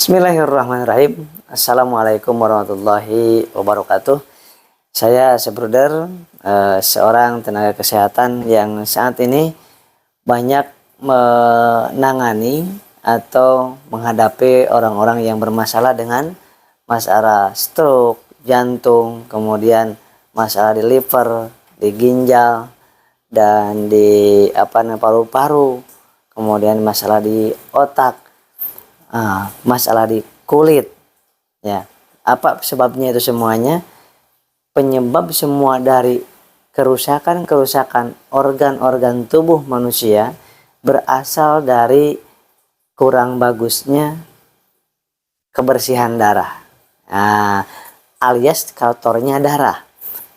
Bismillahirrahmanirrahim. Assalamualaikum warahmatullahi wabarakatuh. Saya Sebruder, seorang tenaga kesehatan yang saat ini banyak menangani atau menghadapi orang-orang yang bermasalah dengan masalah stroke, jantung, kemudian masalah di liver, di ginjal, dan di paru-paru, kemudian masalah di otak. Masalah di kulit, ya. Apa sebabnya itu semuanya? Penyebab semua dari kerusakan organ-organ tubuh manusia berasal dari kurang bagusnya kebersihan darah, alias kotornya darah.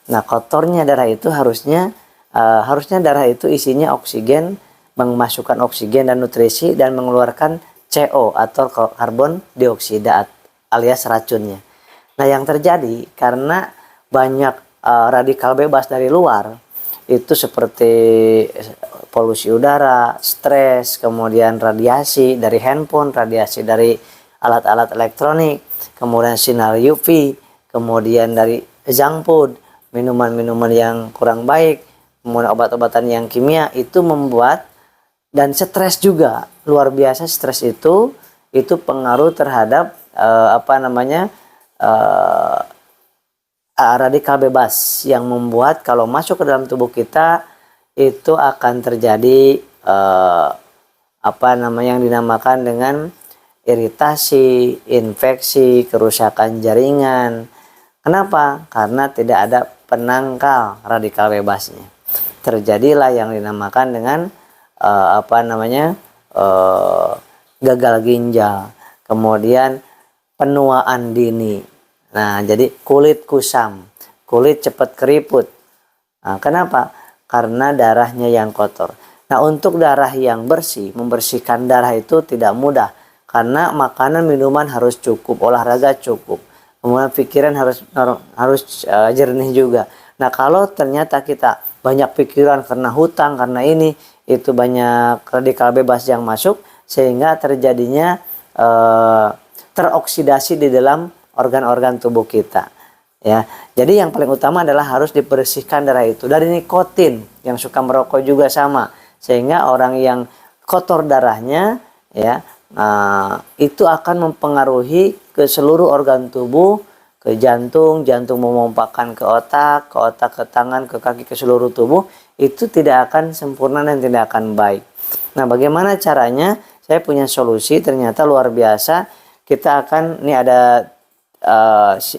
Nah, kotornya darah itu harusnya darah itu isinya oksigen, memasukkan oksigen dan nutrisi, dan mengeluarkan CO atau karbon dioksida alias racunnya. Nah, yang terjadi karena banyak radikal bebas dari luar, itu seperti polusi udara, stres, kemudian radiasi dari handphone, radiasi dari alat-alat elektronik, kemudian sinar UV, kemudian dari junk food, minuman-minuman yang kurang baik, kemudian obat-obatan yang kimia, itu membuat, dan stres juga luar biasa. Stres itu pengaruh terhadap radikal bebas yang membuat kalau masuk ke dalam tubuh kita itu akan terjadi yang dinamakan dengan iritasi, infeksi, kerusakan jaringan. Kenapa? Karena tidak ada penangkal radikal bebasnya. Terjadilah yang dinamakan dengan gagal ginjal, kemudian penuaan dini. Nah, jadi kulit kusam, kulit cepat keriput. Nah, kenapa? Karena darahnya yang kotor. Nah, untuk darah yang bersih, membersihkan darah itu tidak mudah, karena makanan minuman harus cukup, olahraga cukup, kemudian pikiran harus jernih juga. Nah, kalau ternyata kita banyak pikiran karena hutang, karena ini itu banyak radikal bebas yang masuk, sehingga terjadinya teroksidasi di dalam organ-organ tubuh kita, ya. Jadi yang paling utama adalah harus dibersihkan darah itu dari nikotin. Yang suka merokok juga sama, sehingga orang yang kotor darahnya, ya, itu akan mempengaruhi ke seluruh organ tubuh, ke jantung memompakan ke otak ke tangan, ke kaki, ke seluruh tubuh. Itu tidak akan sempurna dan tidak akan baik. Nah, bagaimana caranya? Saya punya solusi, ternyata luar biasa. Kita akan, ini ada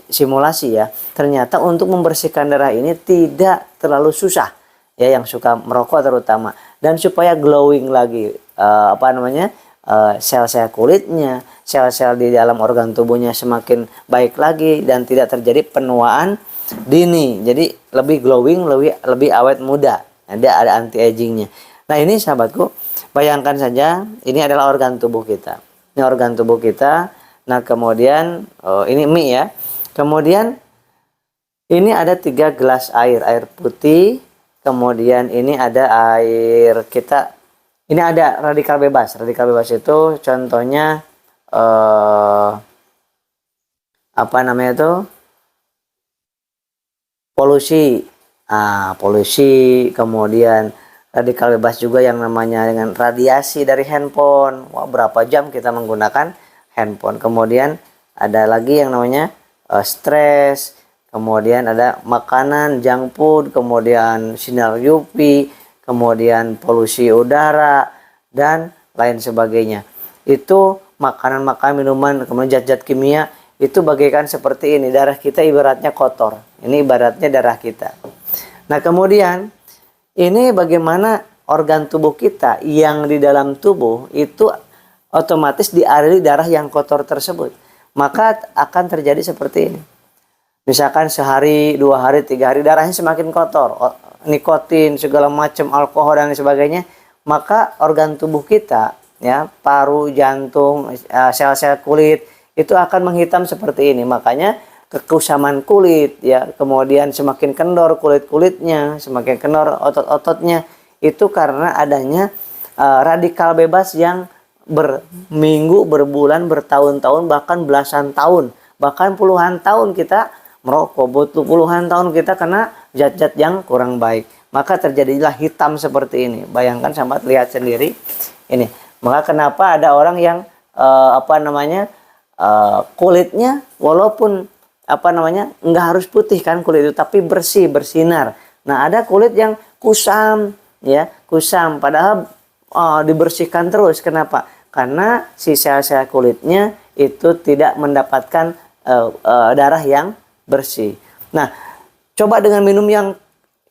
simulasi, ya. Ternyata untuk membersihkan darah ini tidak terlalu susah, ya, yang suka merokok terutama. Dan supaya glowing lagi sel-sel kulitnya, sel-sel di dalam organ tubuhnya semakin baik lagi, dan tidak terjadi penuaan dini. Jadi lebih glowing, lebih awet muda. Nah, dia ada anti agingnya. Nah, ini sahabatku, bayangkan saja ini adalah organ tubuh kita. Ini organ tubuh kita. Nah, kemudian ini mie, ya. Kemudian ini ada 3 gelas air putih. Kemudian ini ada air kita. Ini ada radikal bebas. Radikal bebas itu contohnya polusi. Polusi, kemudian radikal bebas juga yang namanya dengan radiasi dari handphone. Wah, berapa jam kita menggunakan handphone. Kemudian ada lagi yang namanya stres. Kemudian ada makanan junk food, kemudian sinar UV, kemudian polusi udara, dan lain sebagainya. Itu makanan-makanan, minuman, kemudian zat-zat kimia, itu bagaikan seperti ini. Darah kita ibaratnya kotor. Ini ibaratnya darah kita. Nah, kemudian ini bagaimana organ tubuh kita yang di dalam tubuh itu otomatis dialiri darah yang kotor tersebut. Maka akan terjadi seperti ini. Misalkan sehari, 2 hari, 3 hari darahnya semakin kotor, nikotin, segala macam, alkohol dan sebagainya, maka organ tubuh kita, ya, paru, jantung, sel-sel kulit itu akan menghitam seperti ini. Makanya kekusaman kulit, ya, kemudian semakin kendor kulitnya, semakin kendor otot-ototnya, itu karena adanya radikal bebas yang berminggu, berbulan, bertahun-tahun, bahkan belasan tahun, bahkan puluhan tahun kita merokok, butuh puluhan tahun kita kena zat-zat yang kurang baik. Maka terjadilah hitam seperti ini. Bayangkan sahabat, lihat sendiri ini. Maka kenapa ada orang yang kulitnya walaupun nggak harus putih kan kulit itu, tapi bersih, bersinar. Nah, ada kulit yang kusam, ya, kusam, padahal dibersihkan terus. Kenapa? Karena si sel-sel kulitnya itu tidak mendapatkan darah yang bersih. Nah, coba dengan minum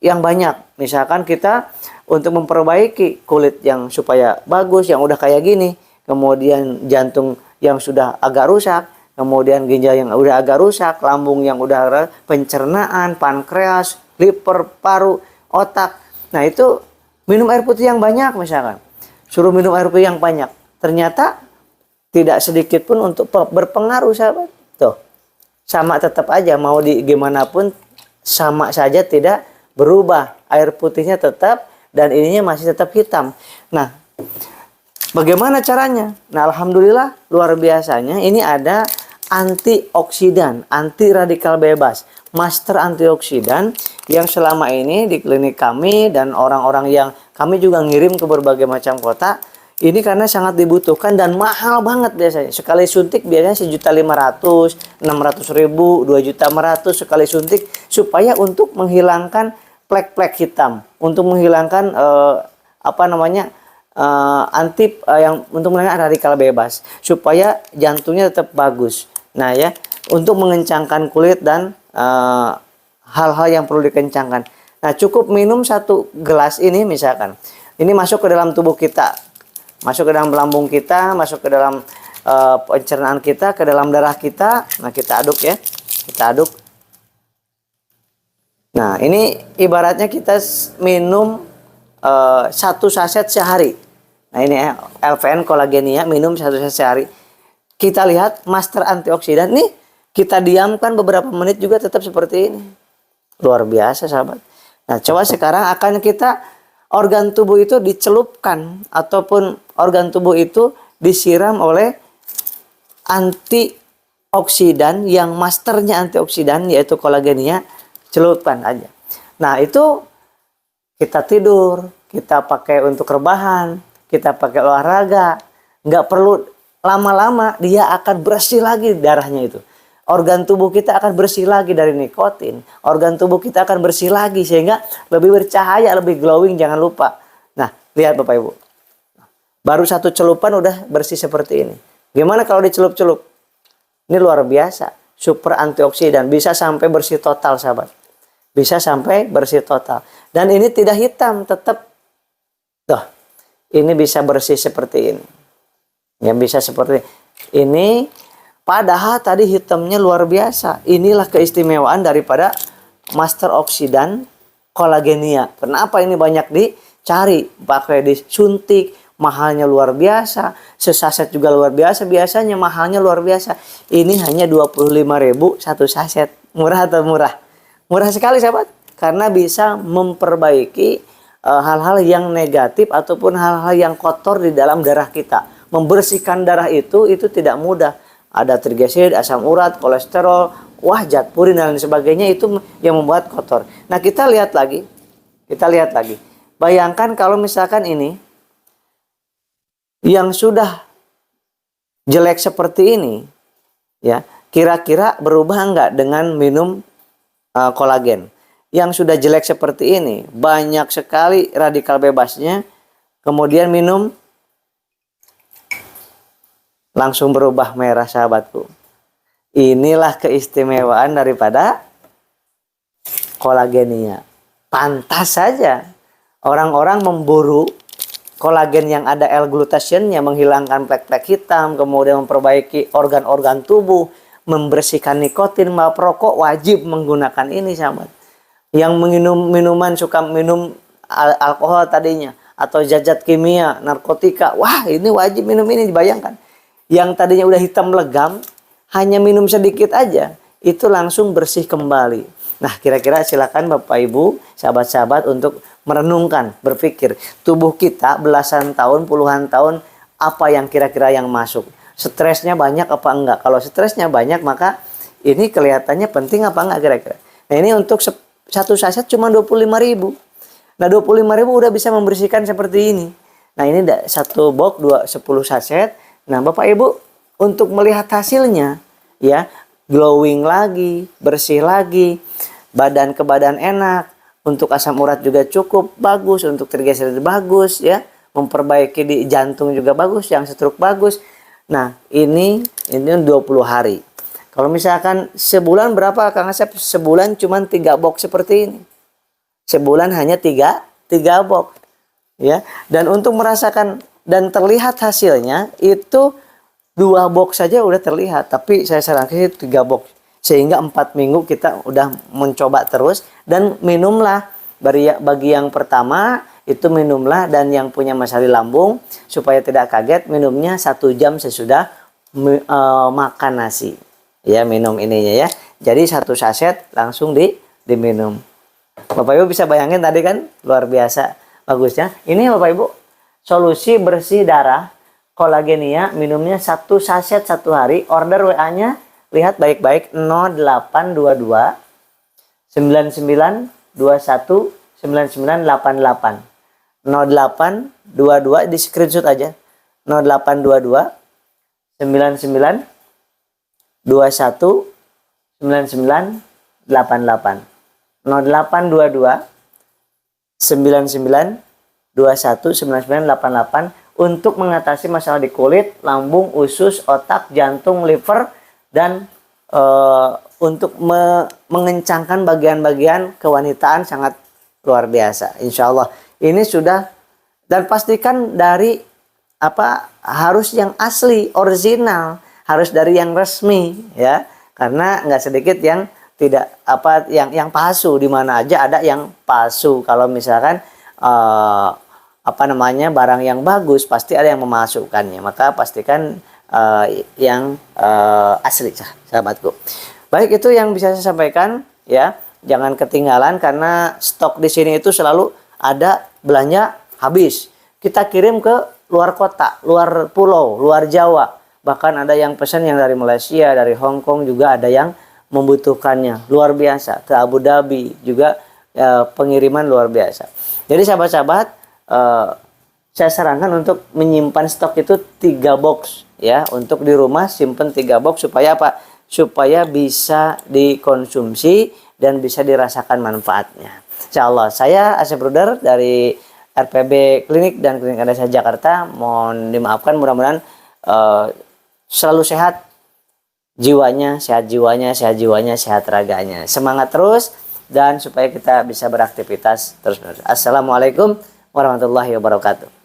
yang banyak. Misalkan kita untuk memperbaiki kulit yang supaya bagus, yang udah kayak gini, kemudian jantung yang sudah agak rusak, kemudian ginjal yang udah agak rusak, lambung yang udah pencernaan, pankreas, liver, paru, otak. Nah, itu minum air putih yang banyak misalkan. Suruh minum air putih yang banyak. Ternyata tidak sedikit pun untuk berpengaruh, sahabat. Tuh. Sama tetap aja, mau di gimana pun sama saja tidak berubah. Air putihnya tetap dan ininya masih tetap hitam. Nah, bagaimana caranya? Nah, alhamdulillah luar biasanya ini ada antioksidan, anti radikal bebas, master antioksidan yang selama ini di klinik kami dan orang-orang yang kami juga ngirim ke berbagai macam kota. Ini karena sangat dibutuhkan dan mahal banget biasanya. Sekali suntik biasanya 1.500.000, 600.000, 2.500.000 sekali suntik, supaya untuk menghilangkan plek-plek hitam, untuk menghilangkan yang untuk menghilangkan radikal bebas, supaya jantungnya tetap bagus. Nah ya, untuk mengencangkan kulit dan hal-hal yang perlu dikencangkan. Nah, cukup minum 1 gelas ini misalkan. Ini masuk ke dalam tubuh kita, masuk ke dalam lambung kita, masuk ke dalam pencernaan kita, ke dalam darah kita. Nah, kita aduk ya. Kita aduk. Nah, ini ibaratnya kita minum 1 saset sehari. Nah, ini LVN Kolagenia, minum 1 saset sehari. Kita lihat master antioksidan nih, kita diamkan beberapa menit juga tetap seperti ini. Luar biasa, sahabat. Nah, coba sekarang akan kita organ tubuh itu dicelupkan ataupun organ tubuh itu disiram oleh antioksidan yang masternya antioksidan yaitu kolagenia, celupkan aja. Nah, itu kita tidur, kita pakai untuk rebahan, kita pakai olahraga, nggak perlu lama-lama dia akan bersih lagi darahnya itu. Organ tubuh kita akan bersih lagi dari nikotin. Organ tubuh kita akan bersih lagi sehingga lebih bercahaya, lebih glowing, jangan lupa. Nah, lihat Bapak Ibu. Baru 1 celupan udah bersih seperti ini. Gimana kalau dicelup-celup? Ini luar biasa. Super antioksidan. Bisa sampai bersih total, sahabat. Bisa sampai bersih total. Dan ini tidak hitam, tetap. Tuh, ini bisa bersih seperti ini. Ya, bisa seperti ini. Padahal tadi hitamnya luar biasa. Inilah keistimewaan daripada master oksidan kolagenia. Kenapa ini banyak dicari? Pakai disuntik, mahalnya luar biasa. Sesaset juga luar biasa. Biasanya mahalnya luar biasa. Ini hanya 25.000 1 saset. Murah atau murah? Murah sekali, sahabat. Karena bisa memperbaiki hal-hal yang negatif ataupun hal-hal yang kotor di dalam darah kita. Membersihkan darah itu tidak mudah. Ada trigliserid, asam urat, kolesterol, zat purin dan lain sebagainya, itu yang membuat kotor. Nah, kita lihat lagi. Bayangkan kalau misalkan ini yang sudah jelek seperti ini, ya, kira-kira berubah enggak dengan minum kolagen? Yang sudah jelek seperti ini, banyak sekali radikal bebasnya, kemudian minum langsung berubah merah, sahabatku. Inilah keistimewaan daripada kolagenia. Pantas saja orang-orang memburu kolagen yang ada L-glutationnya, menghilangkan plek-plek hitam, kemudian memperbaiki organ-organ tubuh, membersihkan nikotin, perokok wajib menggunakan ini, sahabat. Yang minuman suka minum alkohol tadinya, atau zat-zat kimia, narkotika, wah ini wajib minum ini, dibayangkan. Yang tadinya udah hitam legam, hanya minum sedikit aja, itu langsung bersih kembali. Nah, kira-kira silakan Bapak Ibu, sahabat-sahabat untuk merenungkan, berpikir. Tubuh kita belasan tahun, puluhan tahun, apa yang kira-kira yang masuk. Stresnya banyak apa enggak? Kalau stresnya banyak maka ini kelihatannya penting apa enggak kira-kira. Nah ini untuk satu saset cuma 25.000. Nah 25.000 udah bisa membersihkan seperti ini. Nah ini satu box 10 saset. Nah Bapak Ibu untuk melihat hasilnya ya, glowing lagi, bersih lagi, badan ke badan enak, untuk asam urat juga cukup bagus, untuk triglyceride bagus ya, memperbaiki di jantung juga bagus, yang stroke bagus. Nah ini 20 hari. Kalau misalkan sebulan berapa Kang Asep? Sebulan cuma 3 box seperti ini. Sebulan hanya 3 box ya. Dan untuk merasakan dan terlihat hasilnya itu 2 box saja udah terlihat, tapi saya sarankan 3 box. Sehingga 4 minggu kita udah mencoba terus. Dan minumlah, bagi yang pertama itu minumlah, dan yang punya masalah di lambung supaya tidak kaget, minumnya 1 jam sesudah makan nasi. Ya, minum ininya ya. Jadi 1 saset langsung diminum. Bapak Ibu bisa bayangin tadi kan luar biasa bagusnya. Ini Bapak Ibu solusi bersih darah Kolagenia, minumnya 1 saset 1 hari. Order WA-nya lihat baik-baik 0822 99 21 9988. 0822 di screenshot aja. 0822 99 21 9988. 0822 99 21 9988 untuk mengatasi masalah di kulit, lambung, usus, otak, jantung, liver, dan untuk mengencangkan bagian-bagian kewanitaan sangat luar biasa. Insya Allah ini sudah, dan pastikan dari harus yang asli, original, harus dari yang resmi ya, karena nggak sedikit yang tidak yang palsu. Di mana aja ada yang palsu. Kalau misalkan barang yang bagus pasti ada yang memasukkannya, maka pastikan yang asli sahabatku. Baik, itu yang bisa saya sampaikan ya. Jangan ketinggalan karena stok di sini itu selalu ada, belanja habis. Kita kirim ke luar kota, luar pulau, luar Jawa. Bahkan ada yang pesan yang dari Malaysia, dari Hong Kong juga ada yang membutuhkannya. Luar biasa. Ke Abu Dhabi juga pengiriman luar biasa. Jadi sahabat-sahabat, saya sarankan untuk menyimpan stok itu 3 box ya, untuk di rumah simpan 3 box supaya apa? Supaya bisa dikonsumsi dan bisa dirasakan manfaatnya. Insyaallah. Saya Asep Bruder dari RPB Klinik dan Klinik Anestesi Jakarta. Mohon dimaafkan, mudah-mudahan selalu sehat jiwanya, sehat jiwanya, sehat jiwanya, sehat raganya. Semangat terus dan supaya kita bisa beraktivitas terus-menerus. Assalamualaikum warahmatullahi wabarakatuh.